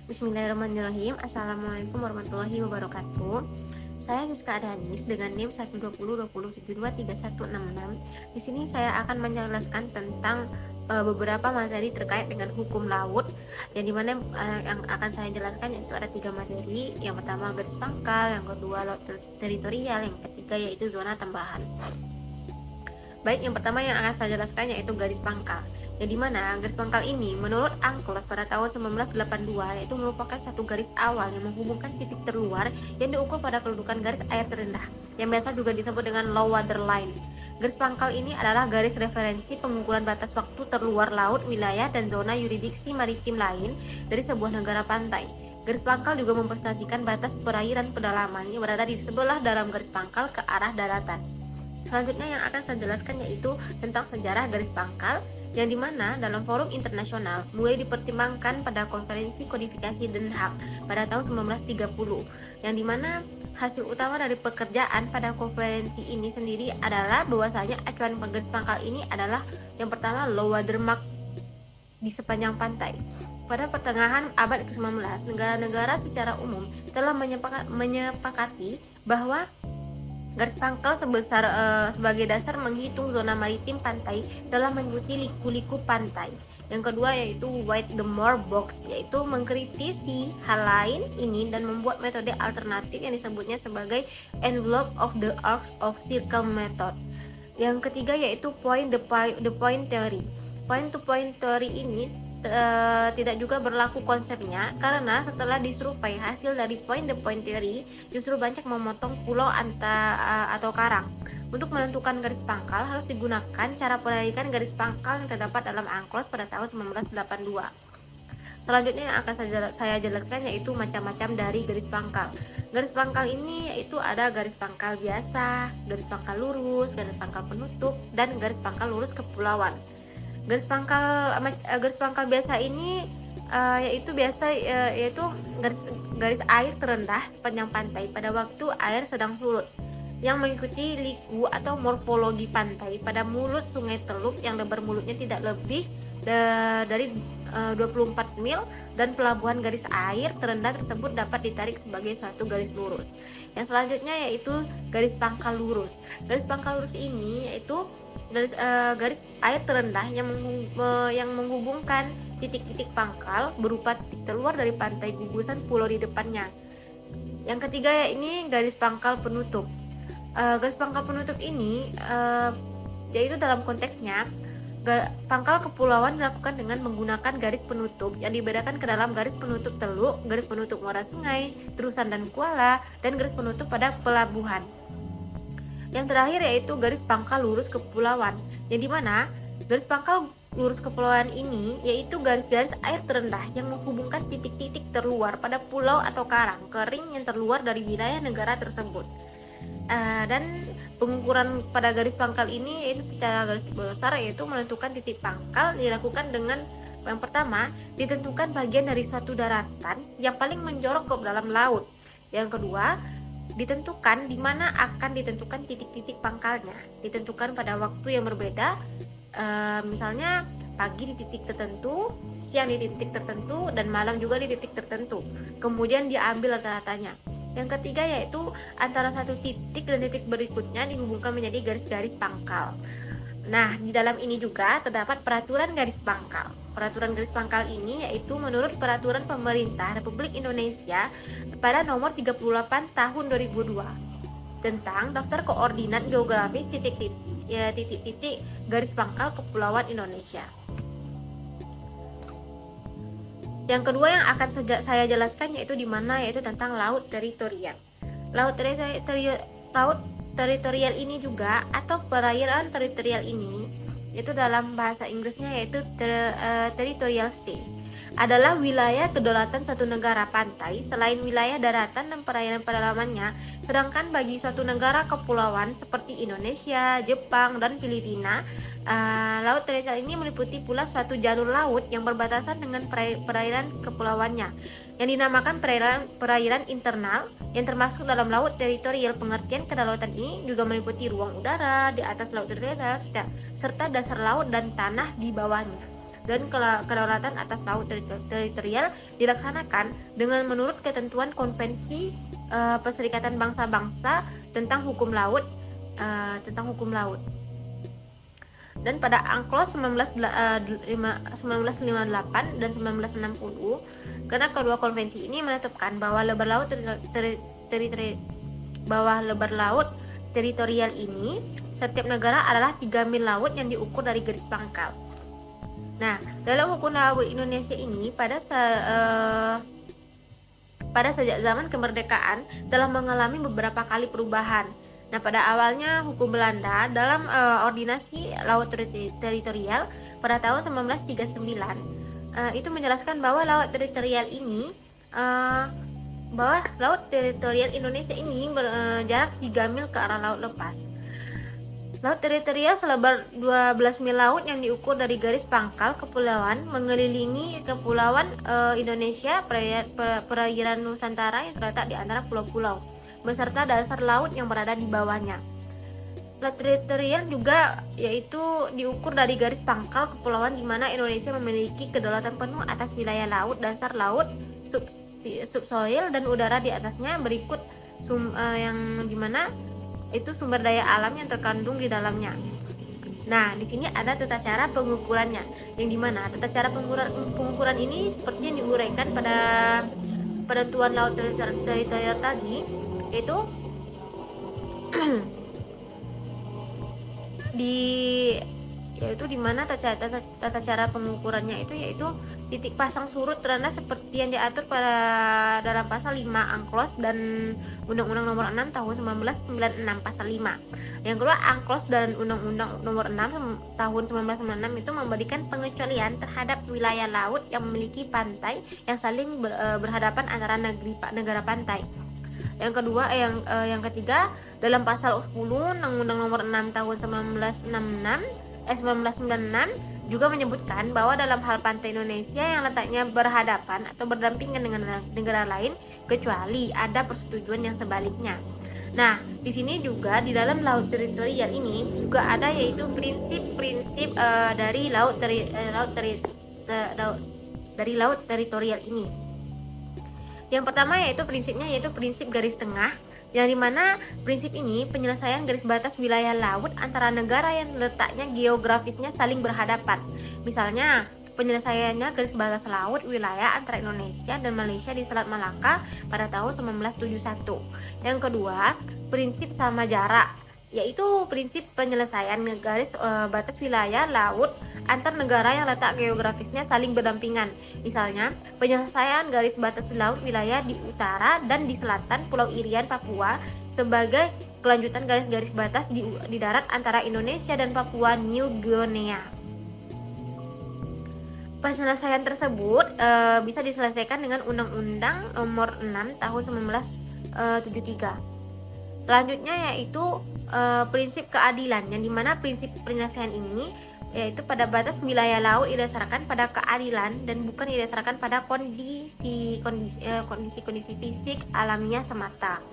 Bismillahirrahmanirrahim. Assalamualaikum warahmatullahi wabarakatuh. Saya Siska Adanis dengan NIM 12020723166. Di sini saya akan menjelaskan tentang beberapa materi terkait dengan hukum laut, yang dimana yang akan saya jelaskan yaitu ada 3 materi. Yang pertama garis pangkal, yang kedua laut teritorial, yang ketiga yaitu zona tambahan. Baik, yang pertama yang akan saya jelaskan yaitu garis pangkal. Yang dimana garis pangkal ini menurut UNCLOS pada tahun 1982 yaitu merupakan satu garis awal yang menghubungkan titik terluar yang diukur pada kedudukan garis air terendah, yang biasa juga disebut dengan low water line. Garis pangkal ini adalah garis referensi pengukuran batas waktu terluar laut, wilayah, dan zona yurisdiksi maritim lain dari sebuah negara pantai. Garis pangkal juga mempresentasikan batas perairan pedalaman yang berada di sebelah dalam garis pangkal ke arah daratan. Selanjutnya yang akan saya jelaskan yaitu tentang sejarah garis pangkal, yang dimana dalam forum internasional mulai dipertimbangkan pada konferensi kodifikasi Den Haag pada tahun 1930, yang dimana hasil utama dari pekerjaan pada konferensi ini sendiri adalah bahwasanya acuan garis pangkal ini adalah yang pertama low water mark di sepanjang pantai. Pada pertengahan abad ke-19, negara-negara secara umum telah menyepakati bahwa garis pangkal sebagai dasar menghitung zona maritim pantai telah mengikuti liku-liku pantai. Yang kedua yaitu Whittemore Box, yaitu mengkritisi hal lain ini dan membuat metode alternatif yang disebutnya sebagai envelope of the arcs of circle method. Yang ketiga yaitu point the point theory. Point to point theory ini tidak juga berlaku konsepnya, karena setelah disurvei hasil dari point the point theory justru banyak memotong pulau atau karang. Untuk menentukan garis pangkal harus digunakan cara penarikan garis pangkal yang terdapat dalam UNCLOS pada tahun 1982. Selanjutnya yang akan saya jelaskan yaitu macam-macam dari garis pangkal. Garis pangkal ini yaitu ada garis pangkal biasa, garis pangkal lurus, garis pangkal penutup, dan garis pangkal lurus kepulauan. Garis pangkal biasa ini yaitu garis air terendah sepanjang pantai pada waktu air sedang surut, yang mengikuti liku atau morfologi pantai pada mulut sungai Teluk yang lebar mulutnya tidak lebih dari 24 mil, dan pelabuhan garis air terendah tersebut dapat ditarik sebagai suatu garis lurus. Yang selanjutnya yaitu garis pangkal lurus. Garis pangkal lurus ini yaitu garis air terendah yang menghubungkan titik-titik pangkal berupa titik terluar dari pantai gugusan pulau di depannya. Yang ketiga ini garis pangkal penutup. Garis pangkal penutup ini yaitu dalam konteksnya pangkal kepulauan dilakukan dengan menggunakan garis penutup yang dibedakan ke dalam garis penutup Teluk, garis penutup muara sungai, terusan dan kuala, dan garis penutup pada pelabuhan. Yang terakhir yaitu garis pangkal lurus kepulauan, yang dimana garis pangkal lurus kepulauan ini yaitu garis-garis air terendah yang menghubungkan titik-titik terluar pada pulau atau karang kering yang terluar dari wilayah negara tersebut. Dan pengukuran pada garis pangkal ini yaitu secara garis besar yaitu menentukan titik pangkal dilakukan dengan yang pertama ditentukan bagian dari suatu daratan yang paling menjorok ke dalam laut. Yang kedua ditentukan di mana akan ditentukan titik-titik pangkalnya, ditentukan pada waktu yang berbeda, misalnya pagi di titik tertentu, siang di titik tertentu, dan malam juga di titik tertentu. Kemudian diambil rata-ratanya. Yang ketiga yaitu antara satu titik dan titik berikutnya dihubungkan menjadi garis-garis pangkal. Nah, di dalam ini juga terdapat peraturan garis pangkal. Peraturan garis pangkal ini yaitu menurut Peraturan Pemerintah Republik Indonesia pada nomor 38 tahun 2002 tentang daftar koordinat geografis titik-titik garis pangkal kepulauan Indonesia. Yang kedua yang akan saya jelaskan yaitu yaitu tentang laut teritorial. Laut teritorial ini juga atau perairan teritorial ini yaitu dalam bahasa Inggrisnya yaitu territorial sea, adalah wilayah kedaulatan suatu negara pantai selain wilayah daratan dan perairan pedalamannya. Sedangkan bagi suatu negara kepulauan seperti Indonesia, Jepang, dan Filipina, laut teritorial ini meliputi pula suatu jalur laut yang berbatasan dengan perairan kepulauannya, yang dinamakan perairan internal, yang termasuk dalam laut teritorial. Pengertian kedaulatan ini juga meliputi ruang udara di atas laut teritorial serta dasar laut dan tanah di bawahnya. dan kedaulatan atas laut teritorial dilaksanakan dengan menurut ketentuan Konvensi Perserikatan Bangsa-Bangsa tentang hukum laut. Dan pada UNCLOS 1958 dan 1960, karena kedua konvensi ini menetapkan bahwa lebar laut teritorial ini setiap negara adalah 3 mil laut yang diukur dari garis pangkal. Nah, dalam hukum laut Indonesia ini pada sejak zaman kemerdekaan telah mengalami beberapa kali perubahan. Nah, pada awalnya hukum Belanda dalam Ordinasi Laut Teritorial pada tahun 1939 itu menjelaskan bahwa laut teritorial Indonesia ini berjarak 3 mil ke arah laut lepas. Laut teritorial selebar 12 mil laut yang diukur dari garis pangkal kepulauan mengelilingi kepulauan Indonesia, perairan Nusantara yang terletak di antara pulau-pulau beserta dasar laut yang berada di bawahnya. Laut teritorial juga yaitu diukur dari garis pangkal kepulauan di mana Indonesia memiliki kedaulatan penuh atas wilayah laut, dasar laut, subsoil dan udara di atasnya, berikut yang dimana itu sumber daya alam yang terkandung di dalamnya. Nah, di sini ada tata cara pengukurannya, yang dimana tata cara pengukuran ini seperti yang diuraikan pada penentuan laut teritorial tadi, yaitu di mana tata cara pengukurannya itu yaitu titik pasang surut rendah seperti yang diatur pada dalam pasal 5 UNCLOS dan Undang-Undang Nomor 6 tahun 1996 pasal 5. Yang kedua, UNCLOS dan Undang-Undang Nomor 6 tahun 1996 itu memberikan pengecualian terhadap wilayah laut yang memiliki pantai yang saling berhadapan antara negara pantai. Yang kedua, yang ketiga, dalam pasal 10 Undang-Undang Nomor 6 tahun 1996 juga menyebutkan bahwa dalam hal pantai Indonesia yang letaknya berhadapan atau berdampingan dengan negara lain kecuali ada persetujuan yang sebaliknya. Nah, di sini juga di dalam laut teritorial ini juga ada yaitu prinsip-prinsip dari laut teritorial ini. Yang pertama yaitu prinsip garis tengah, yang dimana prinsip ini penyelesaian garis batas wilayah laut antara negara yang letaknya geografisnya saling berhadapan. Misalnya, penyelesaiannya garis batas laut wilayah antara Indonesia dan Malaysia di Selat Malaka pada tahun 1971. Yang kedua, prinsip sama jarak, yaitu prinsip penyelesaian garis batas wilayah laut antar negara yang letak geografisnya saling berdampingan. Misalnya, penyelesaian garis batas laut wilayah di utara dan di selatan Pulau Irian, Papua sebagai kelanjutan garis-garis batas di darat antara Indonesia dan Papua New Guinea. Penyelesaian tersebut bisa diselesaikan dengan Undang-Undang Nomor 6 tahun 1973. Selanjutnya yaitu prinsip keadilan, yang dimana prinsip penyelesaian ini yaitu pada batas wilayah laut didasarkan pada keadilan dan bukan didasarkan pada kondisi fisik alamiah semata.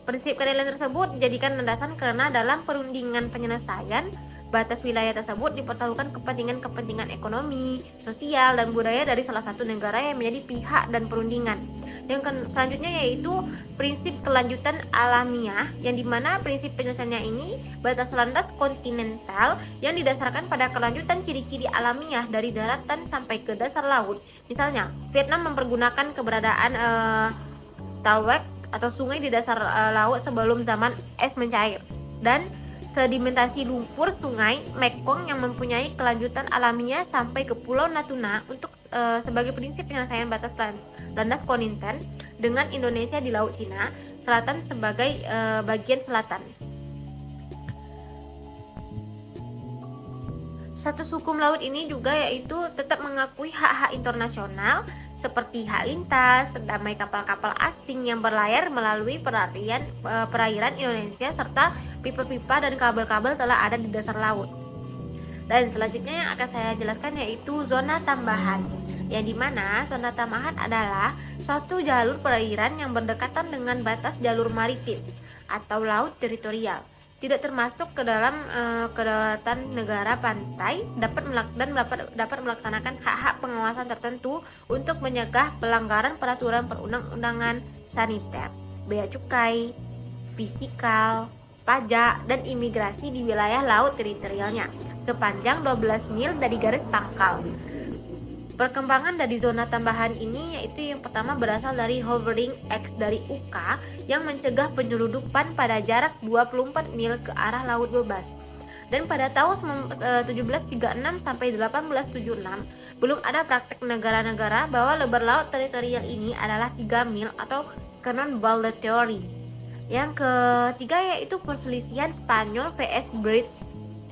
Prinsip keadilan tersebut dijadikan landasan karena dalam perundingan penyelesaian batas wilayah tersebut dipertaruhkan kepentingan ekonomi, sosial, dan budaya dari salah satu negara yang menjadi pihak dan perundingan. Yang selanjutnya yaitu prinsip kelanjutan alamiah, yang dimana prinsip penyelesaiannya ini batas landas kontinental yang didasarkan pada kelanjutan ciri-ciri alamiah dari daratan sampai ke dasar laut. Misalnya, Vietnam mempergunakan keberadaan tawek atau sungai di dasar laut sebelum zaman es mencair, dan sedimentasi lumpur sungai Mekong yang mempunyai kelanjutan alamiah sampai ke Pulau Natuna untuk sebagai prinsip penyelesaian batas landas kontinental dengan Indonesia di Laut Cina Selatan sebagai bagian selatan. Status hukum laut ini juga yaitu tetap mengakui hak-hak internasional seperti hak lintas, damai kapal-kapal asing yang berlayar melalui perairan Indonesia serta pipa-pipa dan kabel-kabel telah ada di dasar laut. Dan selanjutnya yang akan saya jelaskan yaitu zona tambahan, yang dimana zona tambahan adalah suatu jalur perairan yang berdekatan dengan batas jalur maritim atau laut teritorial. tidak termasuk ke dalam kedaulatan negara pantai dapat melaksanakan hak-hak pengawasan tertentu untuk mencegah pelanggaran peraturan perundang-undangan saniter, bea cukai, fisikal, pajak, dan imigrasi di wilayah laut teritorialnya sepanjang 12 mil dari garis pangkal. Perkembangan dari zona tambahan ini yaitu yang pertama berasal dari hovering X dari UK yang mencegah penyeludupan pada jarak 24 mil ke arah laut bebas. Dan pada tahun 1736 sampai 1876 belum ada praktek negara-negara bahwa lebar laut teritorial ini adalah 3 mil atau Cannonball Theory. Yang ketiga yaitu perselisihan Spanyol vs British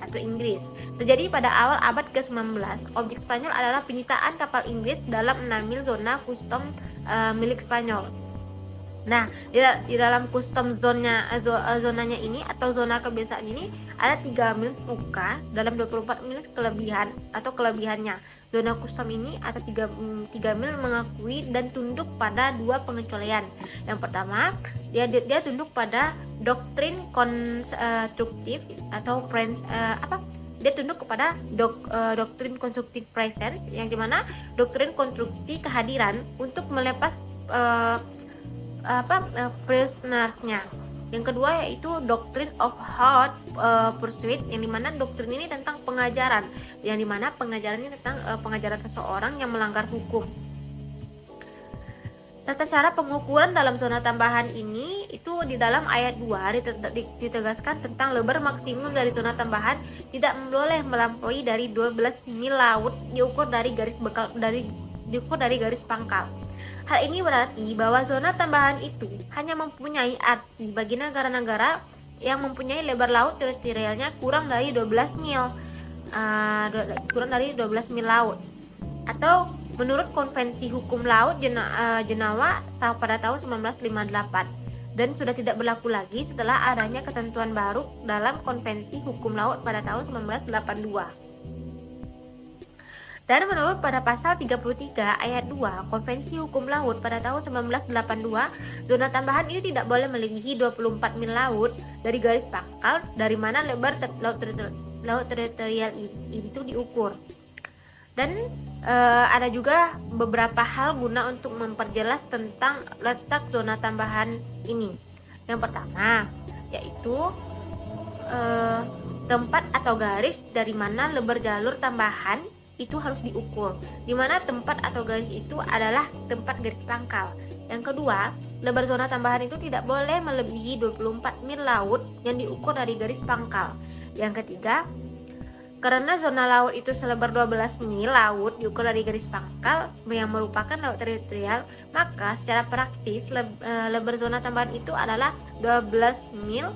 atau Inggris. Terjadi pada awal abad ke-19. Objek Spanyol adalah penyitaan kapal Inggris dalam 6 mil zona custom milik Spanyol. Nah, di dalam custom zonanya ini atau zona kebiasaan ini ada 3 mil UK dalam 24 mil kelebihannya. Zona custom ini atau 3 mil mengakui dan tunduk pada dua pengecualian. Yang pertama, dia tunduk pada doktrin konstruktif atau dia tunduk kepada doktrin konstruktif presence, yang dimana doktrin konstruksi kehadiran untuk melepas prisonersnya. Yang kedua yaitu Doctrine of Hot Pursuit, yang dimana doktrin ini tentang pengajaran, yang dimana pengajaran ini tentang pengajaran seseorang yang melanggar hukum. Tata cara pengukuran dalam zona tambahan ini itu di dalam ayat 2 ditegaskan tentang lebar maksimum dari zona tambahan tidak boleh melampaui dari 12 mil laut diukur dari garis pangkal. Hal ini berarti bahwa zona tambahan itu hanya mempunyai arti bagi negara-negara yang mempunyai lebar laut teritorialnya kurang dari 12 mil laut, atau menurut Konvensi Hukum Laut Jenewa pada tahun 1958, dan sudah tidak berlaku lagi setelah adanya ketentuan baru dalam Konvensi Hukum Laut pada tahun 1982. Dan menurut pada pasal 33 ayat 2 Konvensi Hukum Laut pada tahun 1982, zona tambahan ini tidak boleh melebihi 24 mil laut dari garis pangkal dari mana lebar laut teritorial itu diukur. Dan ada juga beberapa hal guna untuk memperjelas tentang letak zona tambahan ini. Yang pertama yaitu tempat atau garis dari mana lebar jalur tambahan itu harus diukur, di mana tempat atau garis itu adalah tempat garis pangkal. Yang kedua, lebar zona tambahan itu tidak boleh melebihi 24 mil laut yang diukur dari garis pangkal. Yang ketiga, karena zona laut itu selebar 12 mil laut diukur dari garis pangkal yang merupakan laut teritorial, maka secara praktis lebar zona tambahan itu adalah 12 mil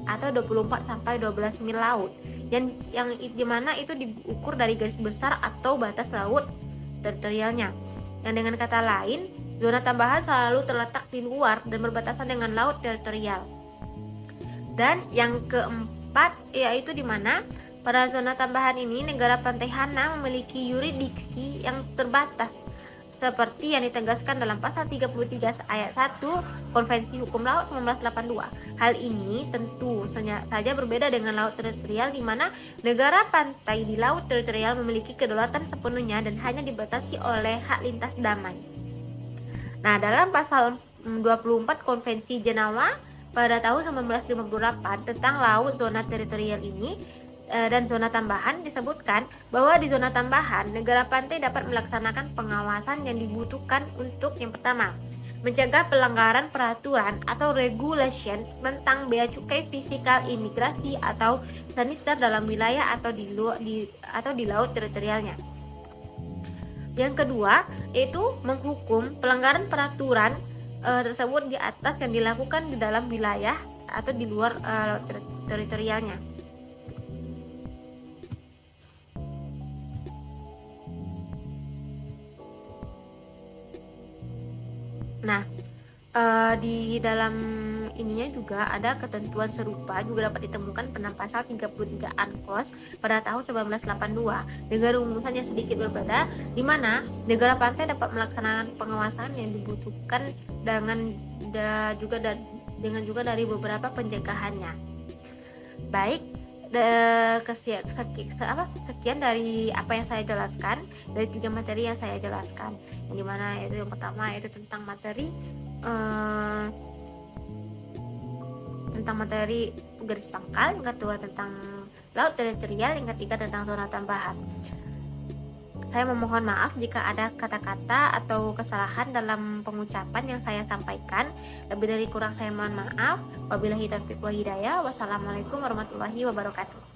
atau 24 sampai 12 mil laut, yang dimana itu diukur dari garis besar atau batas laut teritorialnya. Yang dengan kata lain, zona tambahan selalu terletak di luar dan berbatasan dengan laut teritorial. Dan yang keempat yaitu dimana pada zona tambahan ini negara pantai Hana memiliki yurisdiksi yang terbatas, seperti yang ditegaskan dalam pasal 33 ayat 1 Konvensi Hukum Laut 1982. Hal ini tentu saja berbeda dengan laut teritorial, di mana negara pantai di laut teritorial memiliki kedaulatan sepenuhnya dan hanya dibatasi oleh hak lintas damai. Nah, dalam pasal 24 Konvensi Jenewa pada tahun 1958 tentang laut zona teritorial ini dan zona tambahan disebutkan bahwa di zona tambahan negara pantai dapat melaksanakan pengawasan yang dibutuhkan untuk yang pertama, mencegah pelanggaran peraturan atau regulations tentang bea cukai, fisikal, imigrasi atau saniter dalam wilayah atau di laut teritorialnya. Yang kedua yaitu menghukum pelanggaran peraturan tersebut di atas yang dilakukan di dalam wilayah atau di luar laut teritorialnya. Nah, di dalam ininya juga ada ketentuan serupa juga dapat ditemukan pada pasal 33 UNCLOS pada tahun 1982 dengan rumusannya sedikit berbeda, di mana negara pantai dapat melaksanakan pengawasan yang dibutuhkan dengan juga dari beberapa pencegahannya. Baik, sekian dari apa yang saya jelaskan, dari 3 materi yang saya jelaskan. Yang dimana itu yang pertama yaitu eee, tentang materi garis pangkal, yang kedua tentang laut teritorial, yang ketiga tentang zona tambahan. Saya memohon maaf jika ada kata-kata atau kesalahan dalam pengucapan yang saya sampaikan. Lebih dari kurang saya mohon maaf. Wabillahi taufiq wa hidayah. Wassalamualaikum warahmatullahi wabarakatuh.